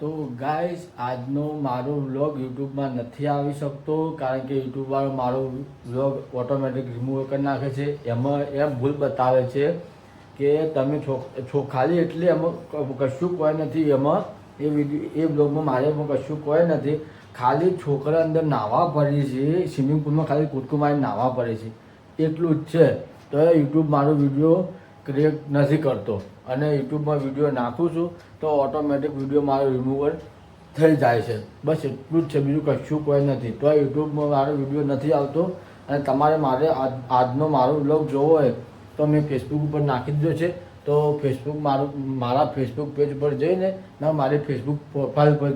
તો ગાઈસ આજનો મારો વ્લોગ યુટ્યુબમાં નથી આવી શકતો કારણ કે યુટ્યુબવાળો મારો વ્લોગ ઓટોમેટિક રિમૂવ કરી નાખે છે. એમાં એમ ભૂલ બતાવે છે કે તમે ખાલી એટલે એમાં કશું કોઈ નથી. એમાં એ વ્લોગમાં મારે એમાં કશું કોઈ નથી. ખાલી છોકરા અંદર નાહવા પડે છે, સ્વિમિંગ પુલમાં ખાલી કૂદકું મારી નાહવા પડે છે, એટલું જ છે. તો યુટ્યુબ મારો વિડીયો ક્રિએટ નથી કરતો અને યુટ્યુબમાં વિડીયો નાખું છું તો ઓટોમેટિક વિડીયો મારો રિમૂવર થઈ જાય છે. બસ એટલું જ છે, બીજું કશું કોઈ નથી. તો યુટ્યુબમાં મારો વિડીયો નથી આવતો અને તમારે આજનો મારો વ્લોગ જોવો હોય તો મેં ફેસબુક ઉપર નાખી દીધો છે. તો મારા ફેસબુક પેજ પર જઈને મારી ફેસબુક પ્રોફાઇલ પર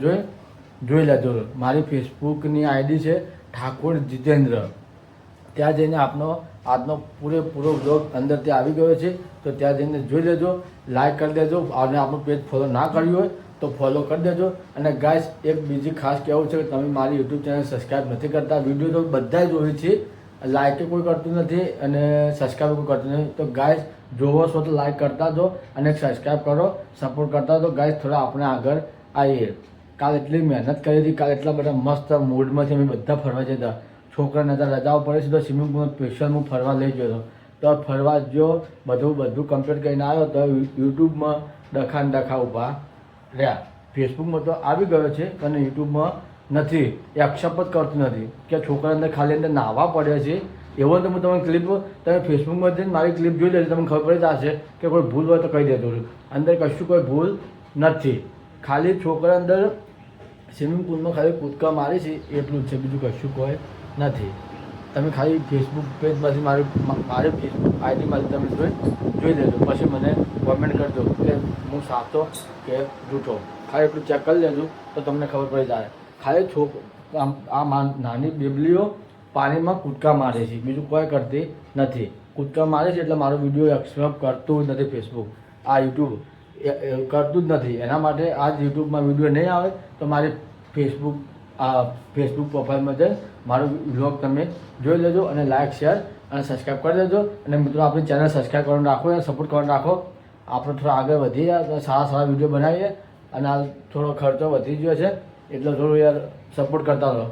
જોઈ લેજો. મારી ફેસબુકની આઈડી છે ઠાકોર જીતેન્દ્ર. ત્યાં જઈને આજનો પૂરેપૂરો વ્લોગ અંદર ત્યાં આવી ગયો છે. તો ત્યાં જઈને જોઈ લેજો, લાઈક કરી દેજો અને આપણું પેજ ફોલો ના કર્યું હોય તો ફોલો કરી દેજો. અને ગાઈસ એક બીજી ખાસ કહેવું છે કે તમે મારી યુટ્યુબ ચેનલ સબસ્ક્રાઈબ નથી કરતા. વિડીયો તો બધા જોઈ છે, લાઈક કોઈ કરતું નથી અને સબસ્ક્રાઈબ કોઈ કરતું નથી. તો ગાઈસ જોવો છો તો લાઈક કરતા જો અને સબસ્ક્રાઈબ કરો, સપોર્ટ કરતા તો ગાઈસ થોડા આપણે આગળ આવીએ. કાલ એટલી મહેનત કરી હતી, કાલ એટલા બધા મસ્ત મૂડમાંથી અમે બધા ફરવા જતા. છોકરાને ત્યાં રજાઓ પડે છે તો સ્વિમિંગ પુલમાં સ્પેશિયલ હું ફરવા લઈ ગયો હતો. તો ફરવા ગયો, બધું કમ્પ્લીટ કરીને આવ્યો તો યુટ્યુબમાં ડખા ઊભા રહ્યા. ફેસબુકમાં તો આવી ગયો છે અને યુટ્યુબમાં નથી, એ એક્સેપ્ટ જ કરતું નથી કે છોકરા અંદર ખાલી અંદર નાહવા પડે છે. એવો તો હું તમે ક્લિપ તમે ફેસબુકમાં જઈને મારી ક્લિપ જોઈ લેજો, તમને ખબર પડી જશે કે કોઈ ભૂલ હોય તો કહી દેજો. અંદર કશું કોઈ ભૂલ નથી, ખાલી છોકરા અંદર સ્વિમિંગ પુલમાં ખાલી કૂદકા મારી છે એટલું જ છે, બીજું કશું કોઈ નથી. તમે ખાલી ફેસબુક પેજમાંથી મારી ફેસબુક આઈડીમાંથી તમે જોઈ લેજો, પછી મને કોમેન્ટ કરજો કે હું સાચો કે જૂઠો. ખાલી એટલું ચેક કરી લેજો તો તમને ખબર પડી જાય. ખાલી આ નાની બેબલીઓ પાણીમાં કૂદકા મારે છે, બીજું કોઈ કરતી નથી. કૂદકા મારે છે એટલે મારો વિડીયો એક્સેપ્ટ કરતું જ નથી ફેસબુક. આ યુટ્યુબ કરતું જ નથી. એના માટે આ જ યુટ્યુબમાં વિડીયો નહીં આવે તો મારી ફેસબુક પ્રોફાઇલમાં જઈને મારો વ્લોગ તમે જોઈ લેજો અને લાઇક શેર અને સબસ્ક્રાઈબ કરી દેજો. અને મિત્રો આપણી ચેનલ સબસ્ક્રાઈબ કરવાનું રાખો અને સપોર્ટ કરવાનું રાખો. આપણે થોડા આગળ વધીએ, સારા વિડીયો બનાવીએ અને આ થોડો ખર્ચો વધી ગયો છે એટલે થોડું યાર સપોર્ટ કરતા રહો.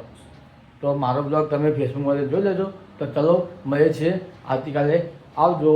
તો મારો બ્લોગ તમે ફેસબુકમાં જોઈ લેજો. તો ચલો મળીએ છીએ આવતીકાલે. આવજો.